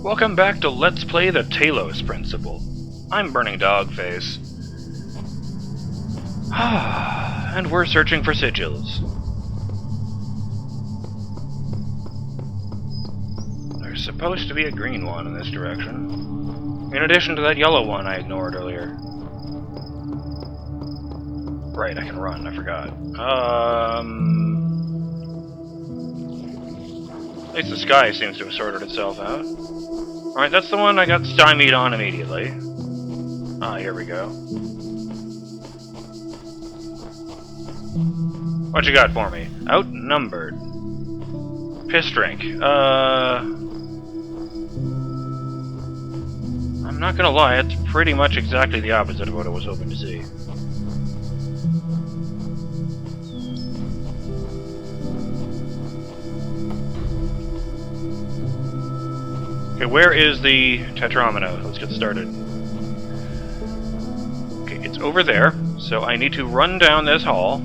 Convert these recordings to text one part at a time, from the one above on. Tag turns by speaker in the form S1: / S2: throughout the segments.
S1: Welcome back to Let's Play the Talos Principle. I'm BurningDogFace. And we're searching for sigils. There's supposed to be a green one in this direction, in addition to that yellow one I ignored earlier. Right, I can run, I forgot. At least the sky seems to have sorted itself out. Alright, that's the one I got stymied on immediately. Ah, here we go. What you got for me? Outnumbered. Piss drink. I'm not gonna lie, it's pretty much exactly the opposite of what I was hoping to see. Okay, where is the Tetramino? Let's get started. Okay, it's over there, so I need to run down this hall.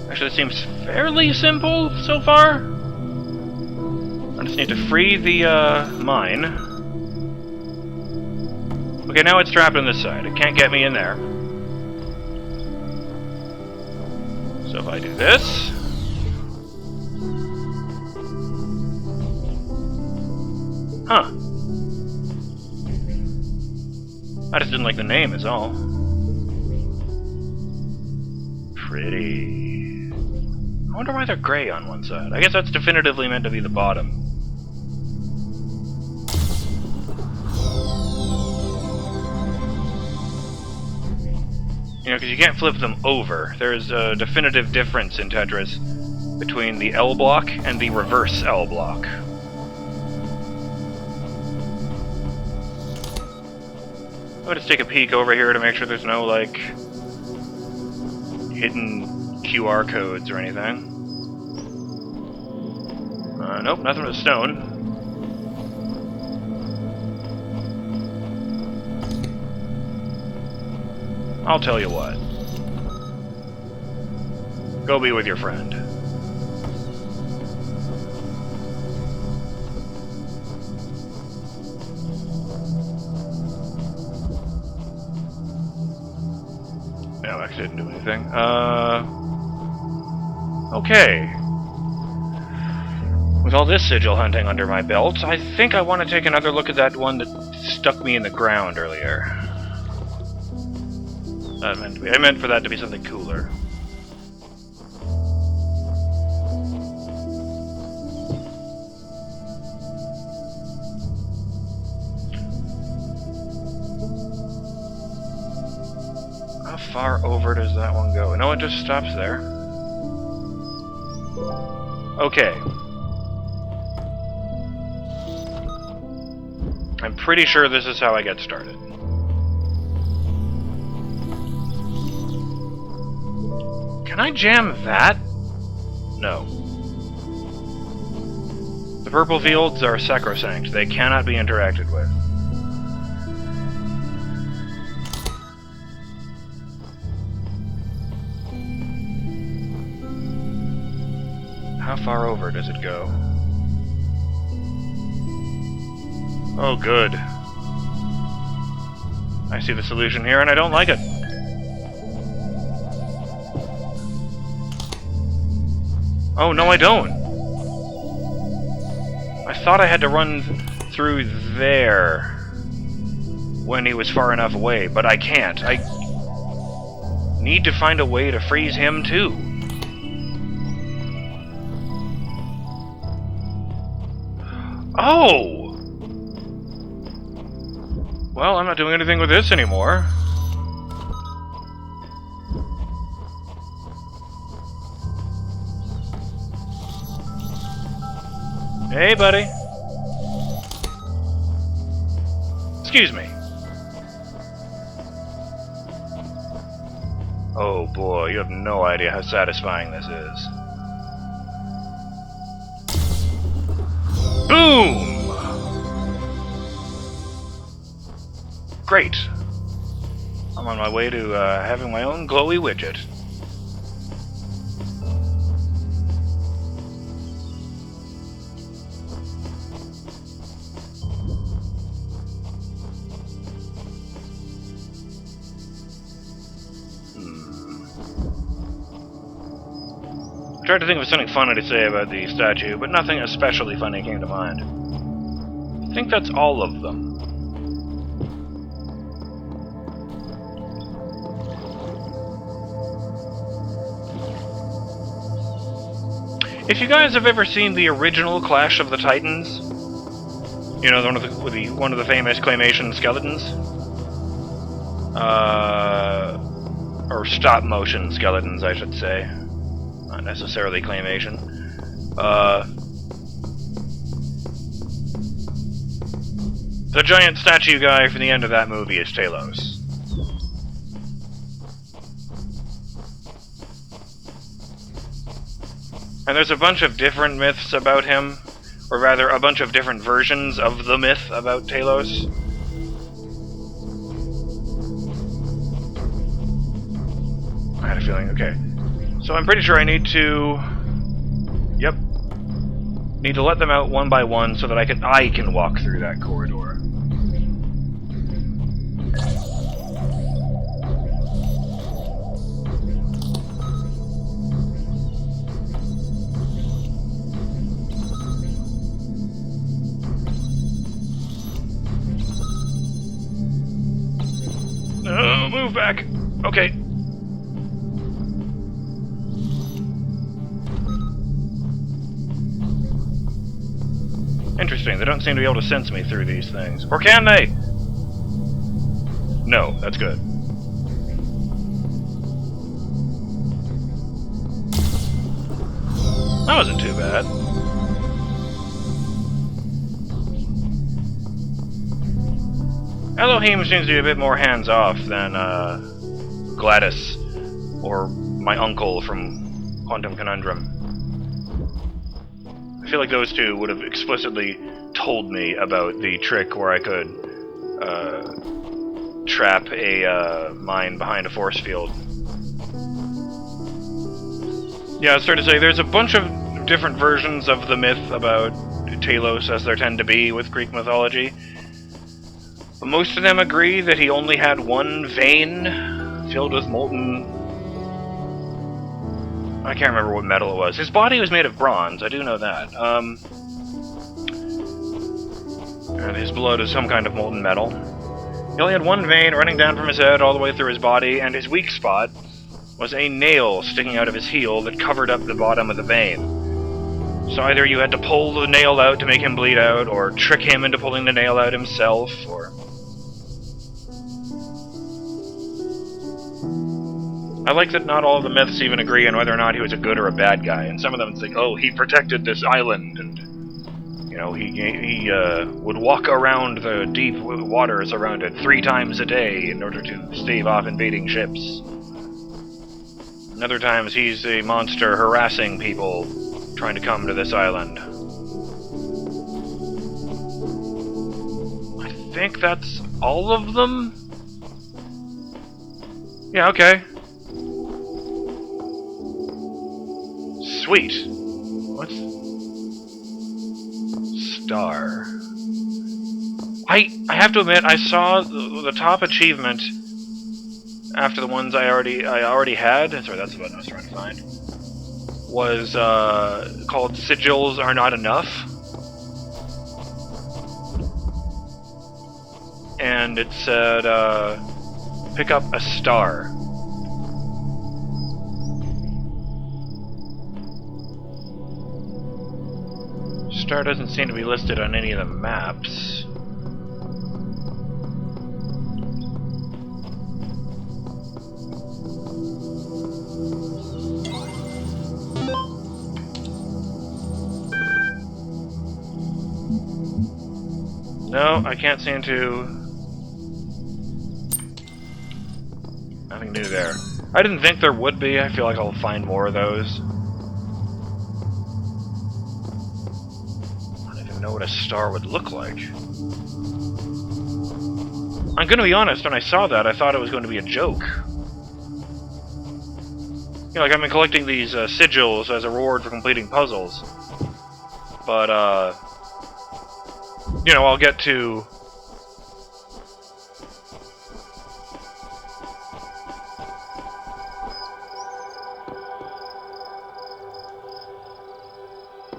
S1: Actually, it seems fairly simple so far. I just need to free the mine. Okay, now it's trapped on this side. It can't get me in there. So if I do this... Huh. I just didn't like the name, is all. Pretty. I wonder why they're gray on one side. I guess that's definitively meant to be the bottom. You know, because you can't flip them over. There's a definitive difference in Tetris between the L block and the reverse L block. I'm gonna just take a peek over here to make sure there's no, like, hidden QR codes or anything. Nope, nothing with stone. I'll tell you what. Go be with your friend. No, actually didn't do anything. Okay. With all this sigil hunting under my belt, I think I want to take another look at that one that stuck me in the ground earlier. I meant for that to be something cooler. How far over does that one go? No, it just stops there. Okay. I'm pretty sure this is how I get started. Can I jam that? No. The purple fields are sacrosanct. They cannot be interacted with. How far over does it go? Oh, good. I see the solution here, and I don't like it. Oh, no, I don't. I thought I had to run through there when he was far enough away, but I can't. I need to find a way to freeze him, too. Oh! Well, I'm not doing anything with this anymore. Hey, buddy. Excuse me. Oh boy, you have no idea how satisfying this is. Boom! Great. I'm on my way to having my own glowy widget. Tried to think of something funny to say about the statue, but nothing especially funny came to mind. I think that's all of them. If you guys have ever seen the original Clash of the Titans, you know, one of the famous claymation skeletons, or stop motion skeletons, I should say, not necessarily claymation. The giant statue guy from the end of that movie is Talos. And there's a bunch of different myths about him, or rather, a bunch of different versions of the myth about Talos. I had a feeling, okay. So I'm pretty sure I need to... Yep. Need to let them out one by one so that I can walk through that corridor. Move back! Okay. Interesting, they don't seem to be able to sense me through these things. Or can they? No, that's good. That wasn't too bad. Elohim seems to be a bit more hands-off than Gladys or my uncle from Quantum Conundrum. I feel like those two would have explicitly told me about the trick where I could trap a mine behind a force field. Yeah, it's fair to say there's a bunch of different versions of the myth about Talos, as there tend to be with Greek mythology. But most of them agree that he only had one vein filled with molten... I can't remember what metal it was. His body was made of bronze, I do know that. And his blood is some kind of molten metal. He only had one vein running down from his head all the way through his body, and his weak spot was a nail sticking out of his heel that covered up the bottom of the vein. So either you had to pull the nail out to make him bleed out, or trick him into pulling the nail out himself, or... I like that not all of the myths even agree on whether or not he was a good or a bad guy, and some of them think, oh, he protected this island, and, you know, he would walk around the deep waters around it 3 times a day in order to stave off invading ships. And other times he's a monster harassing people trying to come to this island. I think that's all of them? Yeah, okay. Sweet. What's... Star. I have to admit, I saw the top achievement after the ones I already had. Sorry, that's the button I was trying to find. Was called Sigils Are Not Enough. And it said, pick up a star. Star doesn't seem to be listed on any of the maps. No, I can't seem to... Nothing new there. I didn't think there would be. I feel like I'll find more of those. I don't even know what a star would look like. I'm gonna be honest, when I saw that, I thought it was going to be a joke. You know, like, I've been collecting these sigils as a reward for completing puzzles. But, you know, I'll get to...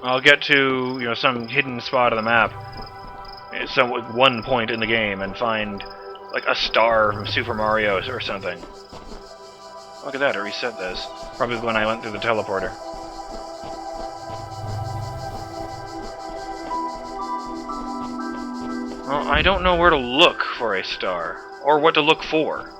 S1: I'll get to, you know, some hidden spot of the map, some one point in the game, and find like a star from Super Mario or something. Look at that, it reset this. Probably when I went through the teleporter. Well, I don't know where to look for a star, or what to look for.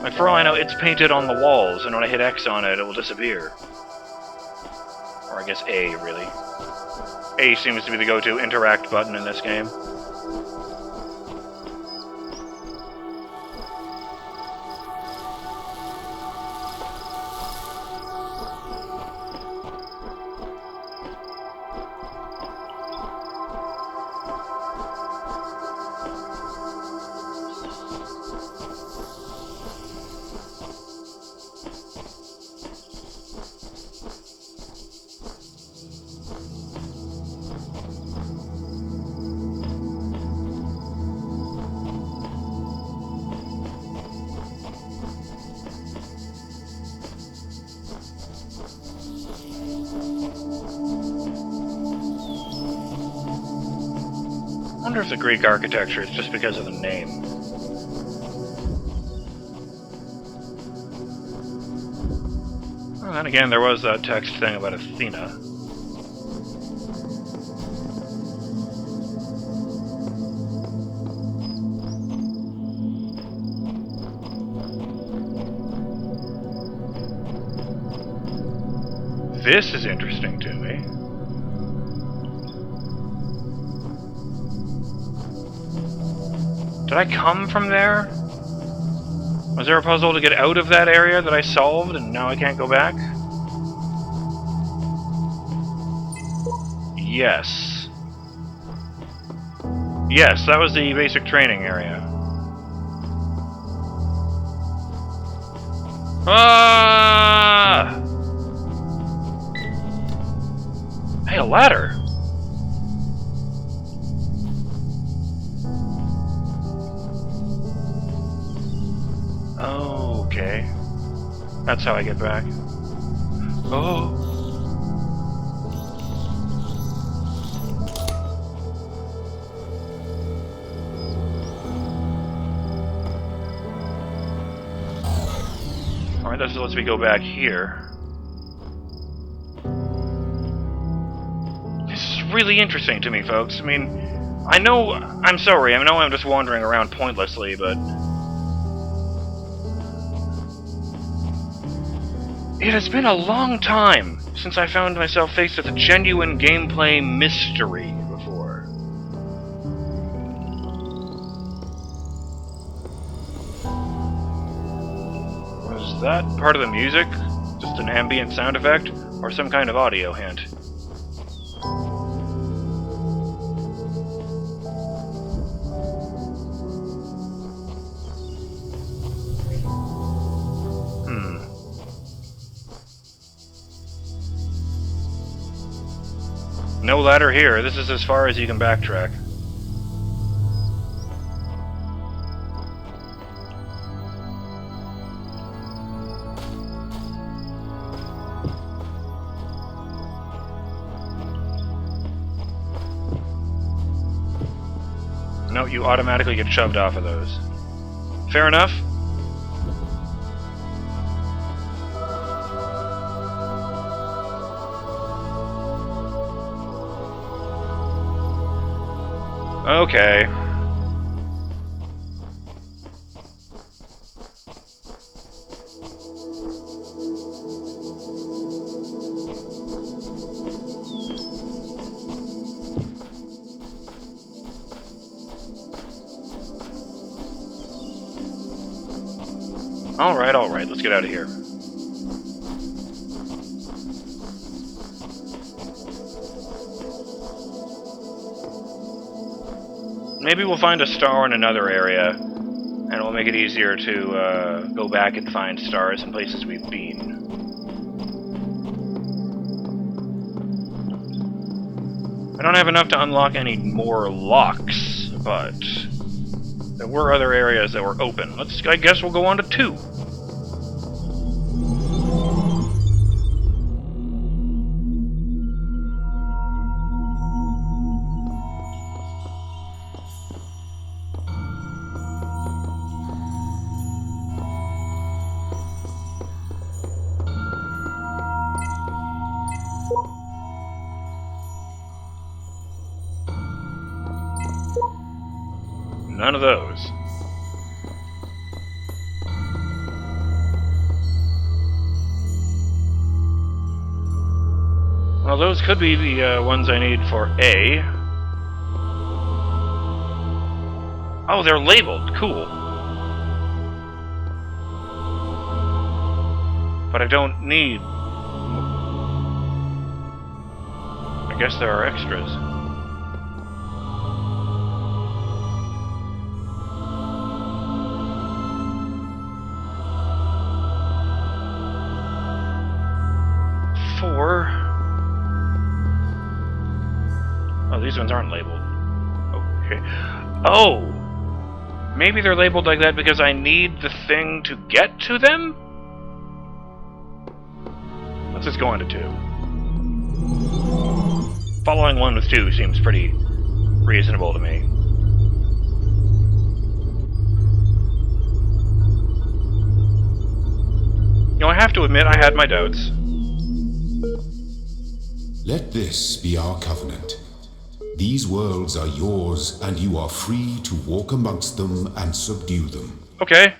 S1: Like, for all I know, it's painted on the walls, and when I hit X on it, it will disappear. Or I guess A, really. A seems to be the go-to interact button in this game. I wonder if the Greek architecture is just because of the name. Well, then again, there was that text thing about Athena. This is interesting to me. Did I come from there? Was there a puzzle to get out of that area that I solved and now I can't go back? Yes. Yes, that was the basic training area. Ah! Hey, a ladder! Okay. That's how I get back. Oh. Alright, that lets me go back here. This is really interesting to me, folks. I mean, I know I'm sorry, I know I'm just wandering around pointlessly, but it has been a long time since I found myself faced with a genuine gameplay mystery before. Was that part of the music just an ambient sound effect, or some kind of audio hint? No ladder here. This is as far as you can backtrack. No, you automatically get shoved off of those. Fair enough. Okay. Alright, let's get out of here. Maybe we'll find a star in another area, And it will make it easier to go back and find stars in places we've been. I don't have enough to unlock any more locks, but there were other areas that were open. I guess we'll go on to 2. None of those. Well, those could be the ones I need for A. Oh, they're labeled. Cool. But I don't need... I guess there are extras. Oh, these ones aren't labeled. Okay. Oh! Maybe they're labeled like that because I need the thing to get to them? Let's just go on to 2. Following 1 with 2 seems pretty reasonable to me. You know, I have to admit I had my doubts.
S2: Let this be our covenant. These worlds are yours, and you are free to walk amongst them and subdue them.
S1: Okay.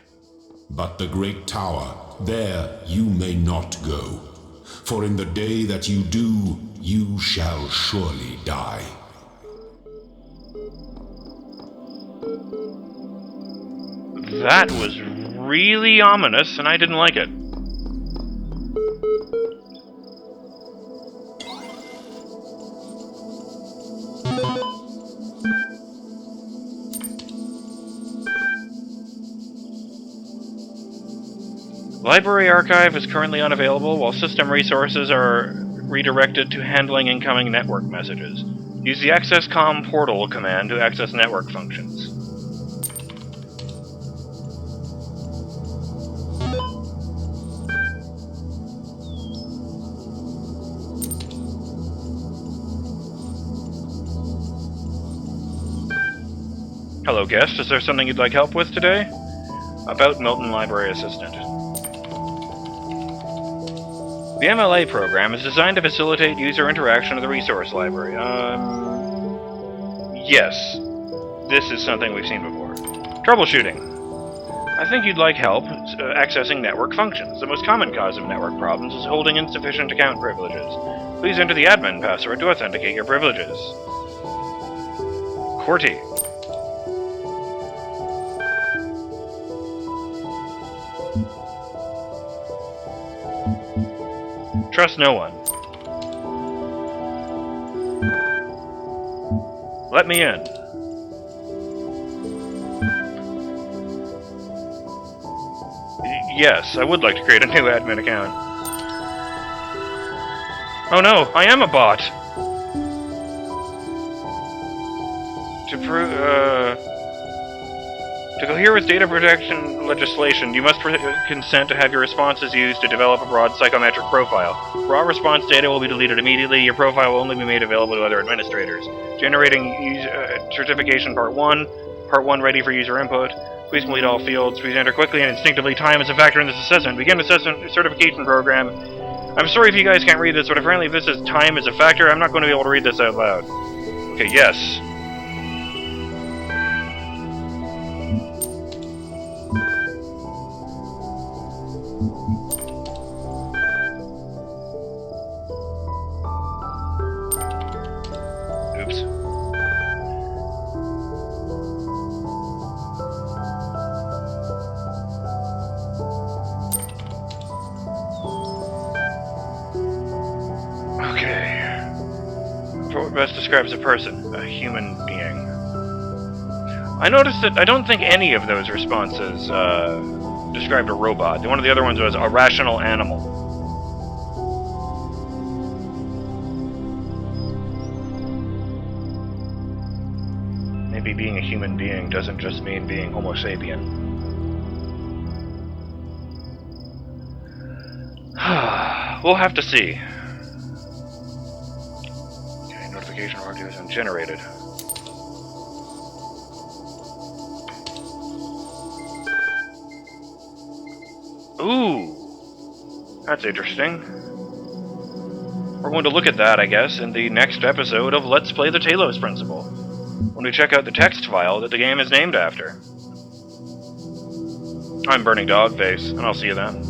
S2: But the great tower, there you may not go. For in the day that you do, you shall surely die.
S1: That was really ominous, and I didn't like it. Library archive is currently unavailable, while system resources are redirected to handling incoming network messages. Use the access comm portal command to access network functions. Hello, guest. Is there something you'd like help with today? About Milton Library Assistant. The MLA program is designed to facilitate user interaction with the resource library. Yes. This is something we've seen before. Troubleshooting. I think you'd like help accessing network functions. The most common cause of network problems is holding insufficient account privileges. Please enter the admin password to authenticate your privileges. Corti. Trust no one. Let me in. Yes, I would like to create a new admin account. Oh no, I am a bot! To cohere with data protection legislation, you must consent to have your responses used to develop a broad psychometric profile. Raw response data will be deleted immediately. Your profile will only be made available to other administrators. Generating certification part 1. Part 1 ready for user input. Please complete all fields. Please enter quickly and instinctively. Time is a factor in this assessment. Begin assessment certification program. I'm sorry if you guys can't read this, but apparently if this is time is a factor, I'm not going to be able to read this out loud. Okay, yes. What best describes a person? A human being. I noticed that I don't think any of those responses described a robot. One of the other ones was a rational animal. Maybe being a human being doesn't just mean being Homo sapien. We'll have to see. Okay, notification order has been generated. Ooh, that's interesting. We're going to look at that, I guess, in the next episode of Let's Play the Talos Principle, when we check out the text file that the game is named after. I'm BurningDogFace, and I'll see you then.